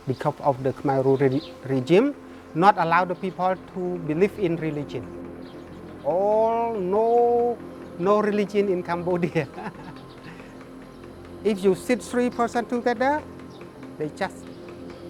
because of the Khmer regime, not allow the people to believe in religion. No religion in Cambodia. If you sit 3 persons together, they just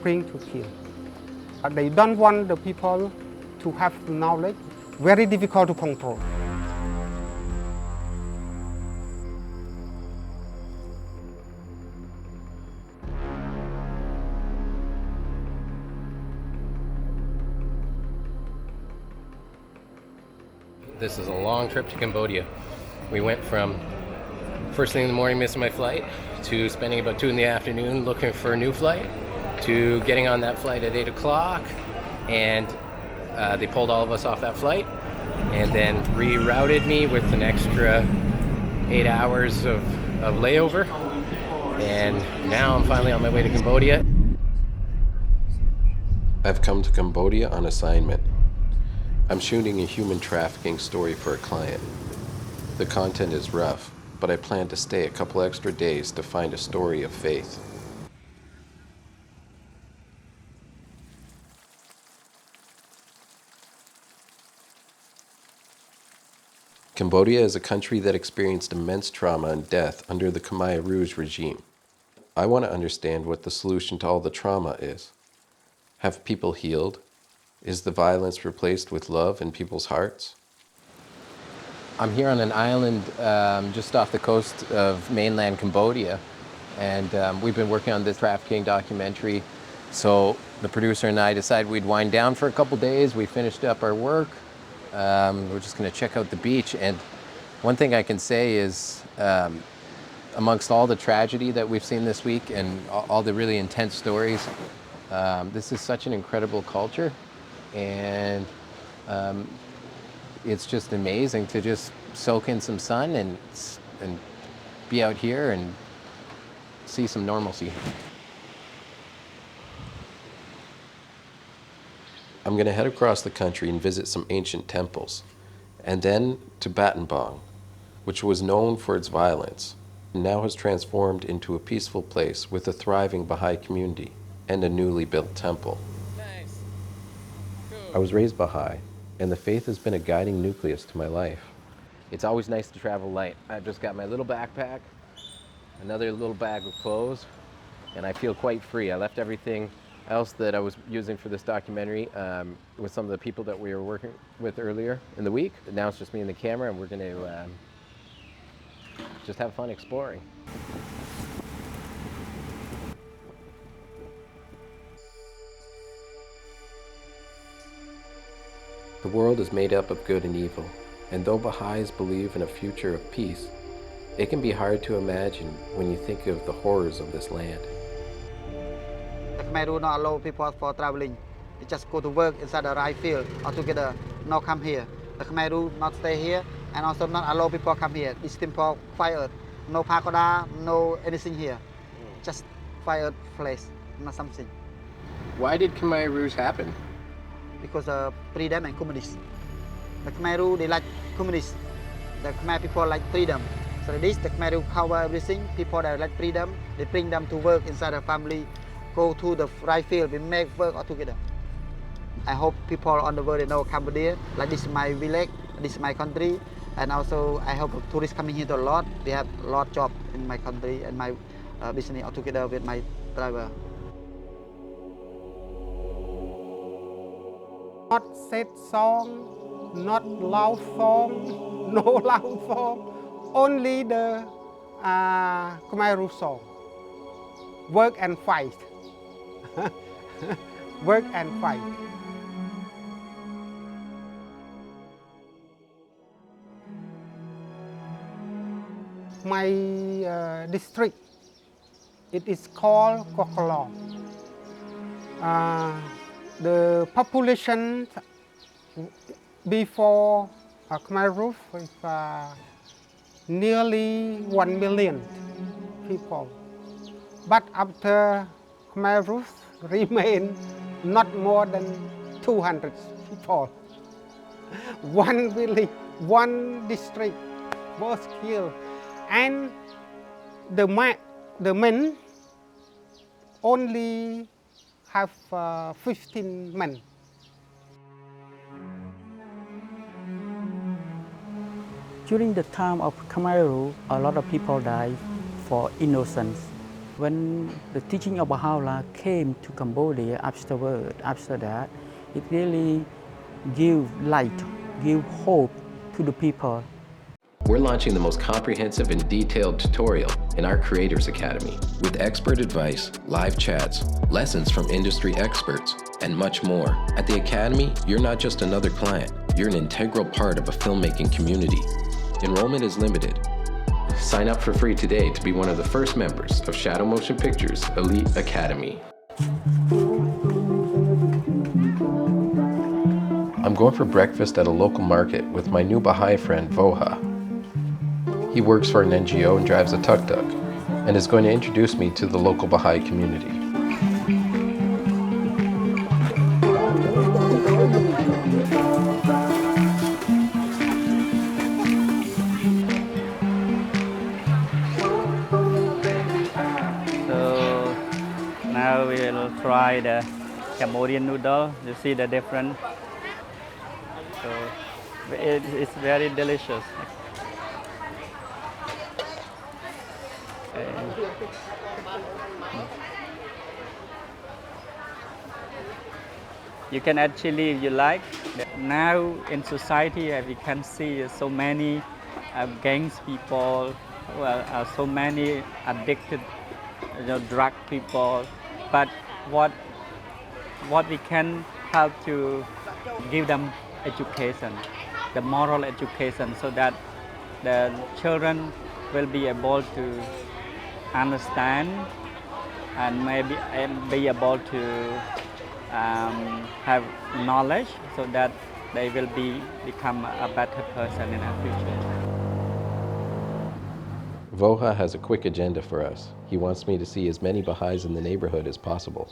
bring to kill. They don't want the people to have knowledge, very difficult to control. This is a long trip to Cambodia. We went from first thing in the morning missing my flight to spending about 2 in the afternoon looking for a new flight to getting on that flight at 8 o'clock, and they pulled all of us off that flight and then rerouted me with an extra 8 hours of layover, and now I'm finally on my way to Cambodia. I've come to Cambodia on assignment. I'm shooting a human trafficking story for a client. The content is rough, but I plan to stay a couple extra days to find a story of faith. Cambodia is a country that experienced immense trauma and death under the Khmer Rouge regime. I want to understand what the solution to all the trauma is. Have people healed? Is the violence replaced with love in people's hearts? I'm here on an island just off the coast of mainland Cambodia, and we've been working on this trafficking documentary. So the producer and I decided we'd wind down for a couple days. We finished up our work. We're just going to check out the beach, and one thing I can say is amongst all the tragedy that we've seen this week and all the really intense stories, this is such an incredible culture, and it's just amazing to just soak in some sun and be out here and see some normalcy. I'm going to head across the country and visit some ancient temples, and then to Battambang, which was known for its violence, and now has transformed into a peaceful place with a thriving Baha'i community and a newly built temple. Nice. Cool. I was raised Baha'i, and the faith has been a guiding nucleus to my life. It's always nice to travel light. I've just got my little backpack, another little bag of clothes, and I feel quite free. I left everything else that I was using for this documentary with some of the people that we were working with earlier in the week. Now it's just me and the camera, and we're going to just have fun exploring. The world is made up of good and evil, and though Baha'is believe in a future of peace, it can be hard to imagine when you think of the horrors of this land. The Khmer do not allow people for traveling. They just go to work inside the rice field altogether, not come here. The Khmer do not stay here, and also not allow people come here. This temple fire, no pagoda, no anything here. Just fire place, not something. Why did Khmer Rouge happen? Because of freedom and communists. The Khmer, they like communists. The Khmer people like freedom. So this, the Khmer cover everything. People that like freedom, they bring them to work inside the family, go to the rice field, we make work all together. I hope people on the world they know Cambodia, like this is my village, this is my country, and also I hope tourists coming here a lot. We have a lot of job in my country and my business all together with my driver. Not sad song, not loud song, no loud song, only the Khmer Rouge song. Work and fight. Work and fight. My district, it is called Kokolong. The population before Khmer Rouge was nearly 1 million people. But after Khmer Rouge remain not more than 200 people. One village, one district was killed. And the men only have 15 men. During the time of Khmer rule, a lot of people died for innocence. When the teaching of Bahá'u'lláh came to Cambodia after that, it really gave light, gave hope to the people. We're launching the most comprehensive and detailed tutorial in our Creators Academy with expert advice, live chats, lessons from industry experts, and much more. At the Academy, you're not just another client, you're an integral part of a filmmaking community. Enrollment is limited. Sign up for free today to be one of the first members of Shadow Motion Pictures Elite Academy. I'm going for breakfast at a local market with my new Baha'i friend, Voha. He works for an NGO and drives a tuk-tuk, and is going to introduce me to the local Baha'i community. So now we'll try the Cambodian noodle. You see the difference. So it's very delicious. You can add chili if you like. Now in society, we can see so many gangs people, so many addicted, drug people. But what we can help to give them education, the moral education, so that the children will be able to understand and maybe be able to have knowledge, so that they will become a better person in the future. Voha has a quick agenda for us. He wants me to see as many Baha'is in the neighborhood as possible.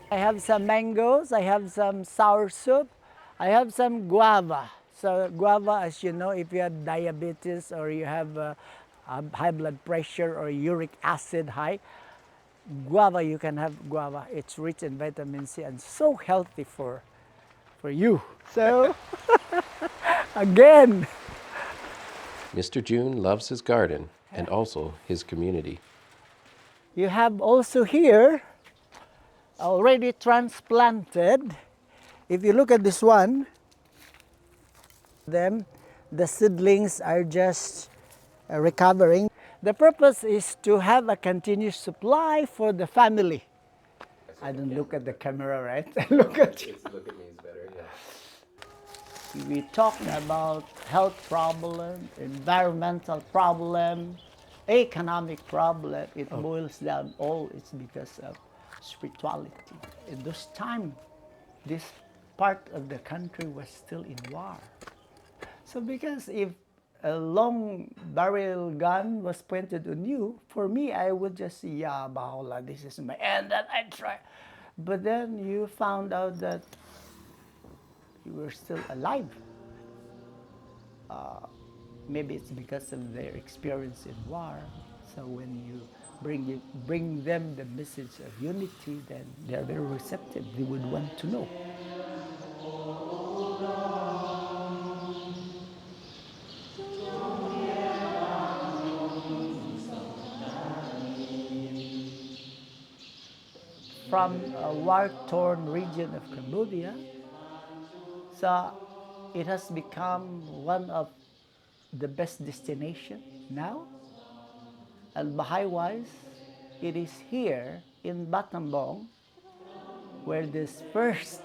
I have some mangoes, I have some sour soup, I have some guava. So guava, as you know, if you have diabetes or you have high blood pressure or uric acid high, guava, you can have guava. It's rich in vitamin C and so healthy for you. So, again. Mr. June loves his garden and also his community. You have also here, already transplanted. If you look at this one, the seedlings are just recovering. The purpose is to have a continuous supply for the family. I don't look at the camera, right? Look at you. Look at me is better, yeah. We talk about health problem, environmental problem, economic problem. It boils down all, it's because of spirituality. In this time, this part of the country was still in war. So because if a long barrel gun was pointed on you, for me, I would just say, yeah, Bahá'u'lláh, this is my end, and I try. But then you found out that you were still alive. Maybe it's because of their experience in war. So when you bring them the message of unity, then they're very receptive. They would want to know. From a war-torn region of Cambodia, so it has become one of the best destinations now. And Baha'i-wise, it is here in Battambang where this first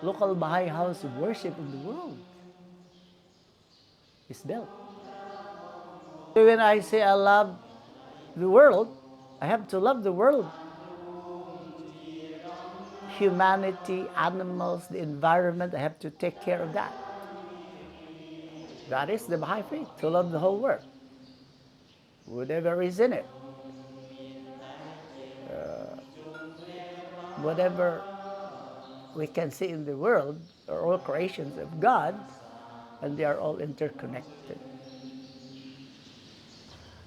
local Baha'i house of worship in the world is built. When I say I love the world, I have to love the world. Humanity, animals, the environment, I have to take care of that. That is the Bahá'í Faith, to love the whole world, whatever is in it. Whatever we can see in the world are all creations of God, and they are all interconnected.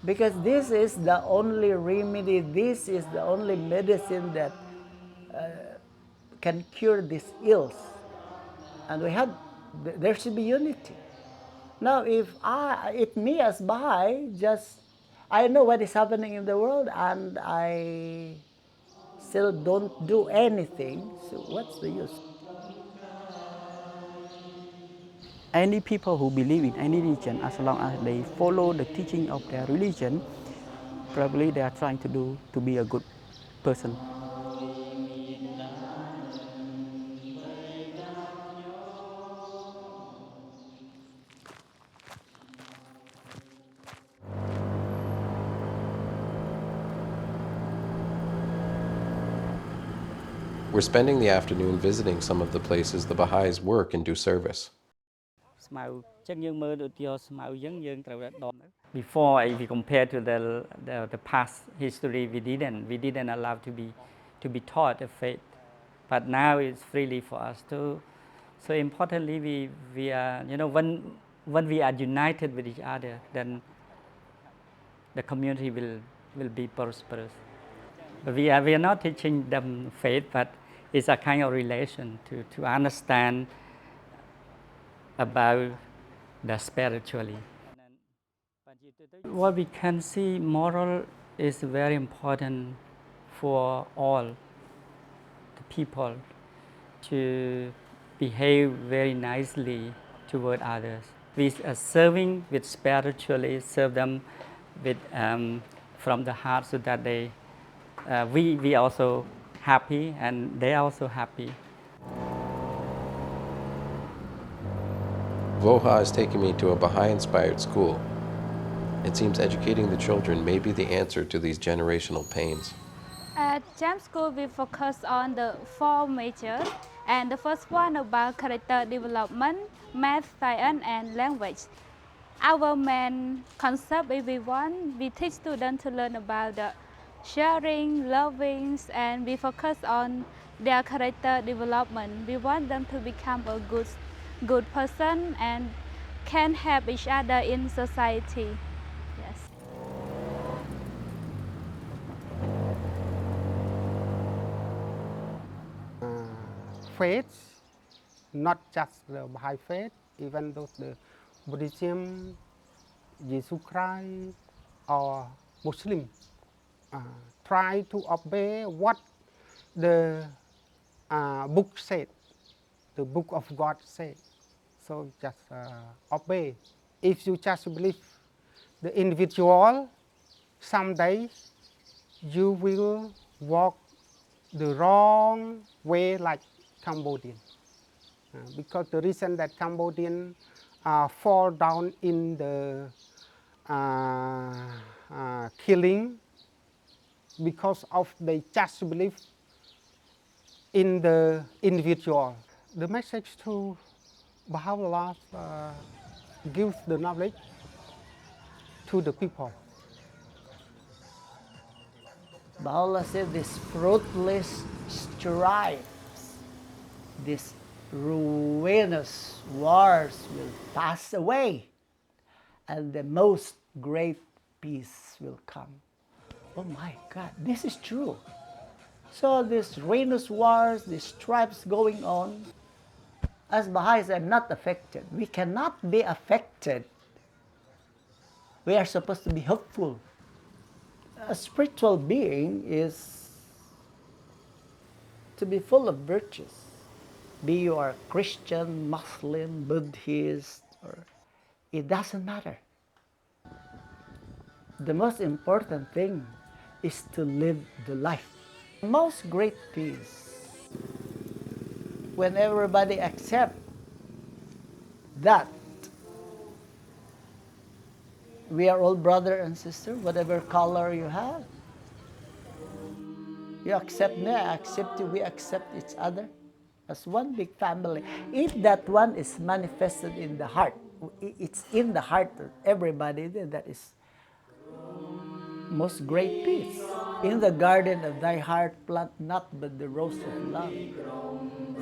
Because this is the only remedy, this is the only medicine that can cure these ills. And there should be unity. Now, if me as Baha'i, I know what is happening in the world and I still don't do anything, so what's the use? Any people who believe in any religion, as long as they follow the teaching of their religion, probably they are trying to be a good person. We're spending the afternoon visiting some of the places the Baha'is work and do service. Before, if we compare to the past history, we didn't allow to be taught the faith, but now it's freely for us to. So importantly, we are, when we are united with each other, then the community will be prosperous. But we are not teaching them faith, but it's a kind of relation to understand about the spiritually. What we can see, moral is very important for all the people to behave very nicely toward others. We are serving with spiritually, serve them with from the heart, so that we also happy and they are also happy. Voha is taking me to a Baha'i-inspired school. It seems educating the children may be the answer to these generational pains. At Jam School, we focus on the 4 majors, and the first one about character development, math, science, and language. Our main concept is we teach students to learn about the sharing, loving, and we focus on their character development. We want them to become a good person and can help each other in society. Yes. Faith, not just the Baha'i faith, even though the Buddhism, Jesus Christ, or Muslim, try to obey what the book said, the book of God said. So just obey. If you just believe the individual, someday you will walk the wrong way like Cambodian. Because the reason that Cambodian fall down in the killing, because of they just believe in the individual. The message to Bahá'u'lláh gives the knowledge to the people. Baha'u'lláh said this fruitless strife, these ruinous wars will pass away, and the most great peace will come. Oh my God, this is true. So these ruinous wars, these strifes going on, as Baha'is are not affected. We cannot be affected. We are supposed to be hopeful. A spiritual being is to be full of virtues. Be you are Christian, Muslim, Buddhist, or it doesn't matter. The most important thing is to live the life. Most great peace, when everybody accepts that we are all brother and sister, whatever color you have. You accept me, I accept you, we accept each other as one big family. If that one is manifested in the heart, it's in the heart of everybody, then that is most great peace. In the garden of thy heart plant not but the rose of love.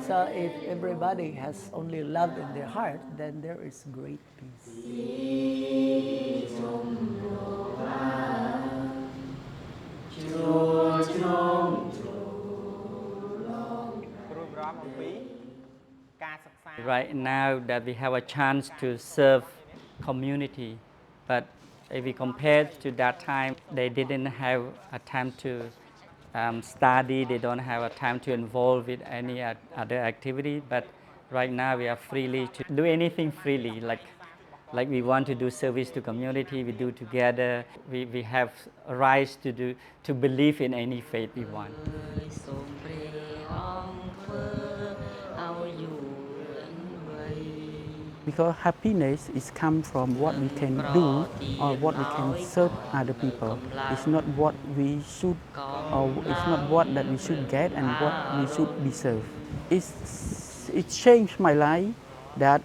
So if everybody has only love in their heart, then there is great peace. right now that we have a chance to serve community. But if we compare to that time, they didn't have a time to study, they don't have a time to involve with any other activity. But right now we are freely to do anything freely, like we want to do service to community, we do together. We have a right to believe in any faith we want. Because happiness is come from what we can do or what we can serve other people. It's not what we should or it's not what that we should get and what we should be served. It changed my life that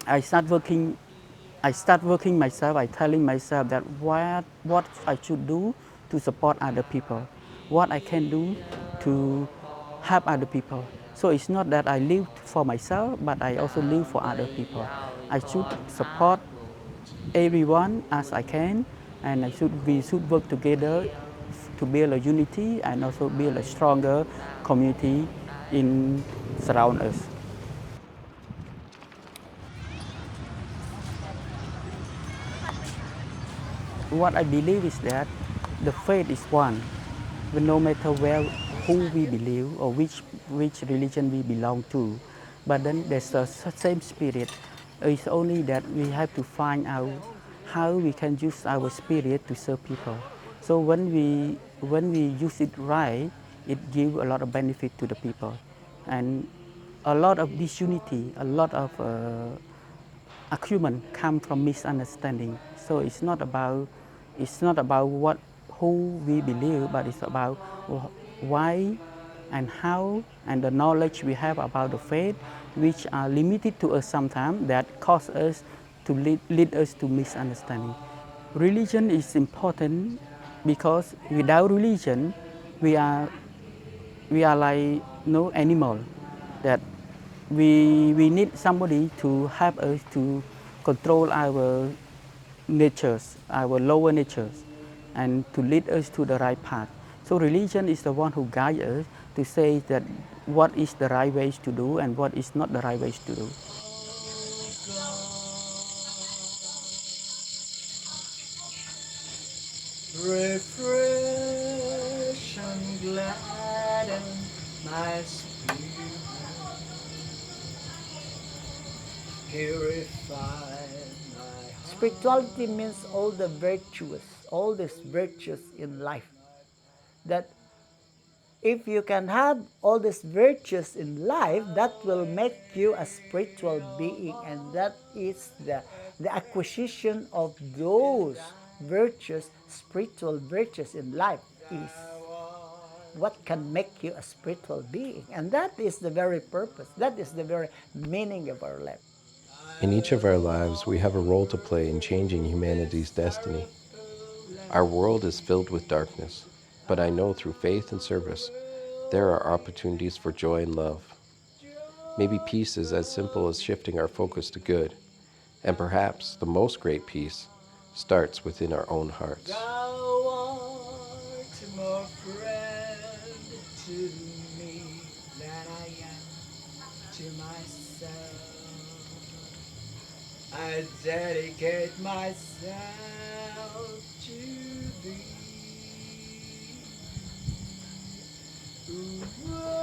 I start working myself. I telling myself that what I should do to support other people, what I can do to help other people. So it's not that I live for myself, but I also live for other people. I should support everyone as I can, and we should work together to build a unity and also build a stronger community in surround us. What I believe is that the faith is one. But no matter who we believe or which religion we belong to, but then there's the same spirit. It's only that we have to find out how we can use our spirit to serve people. So when we use it right, it gives a lot of benefit to the people, and a lot of disunity, a lot of argument come from misunderstanding. So it's not about who we believe, but it's about why and how and the knowledge we have about the faith, which are limited to us sometimes, that cause us to lead us to misunderstanding. Religion is important because without religion, we are like no animal, that we need somebody to help us to control our natures, our lower natures, and to lead us to the right path. So religion is the one who guides us to say that what is the right ways to do and what is not the right ways to do. Refresh and gladden my spirit. Purify my heart. Spirituality means all the virtues, all these virtues in life. That if you can have all these virtues in life, that will make you a spiritual being, and that is the acquisition of those virtues, spiritual virtues in life, is what can make you a spiritual being. And that is the very purpose, that is the very meaning of our life. In each of our lives, we have a role to play in changing humanity's destiny. Our world is filled with darkness, but I know through faith and service, there are opportunities for joy and love. Maybe peace is as simple as shifting our focus to good, and perhaps the most great peace starts within our own hearts. Thou art more friend to me than I am to myself. I dedicate myself to thee. Ooh.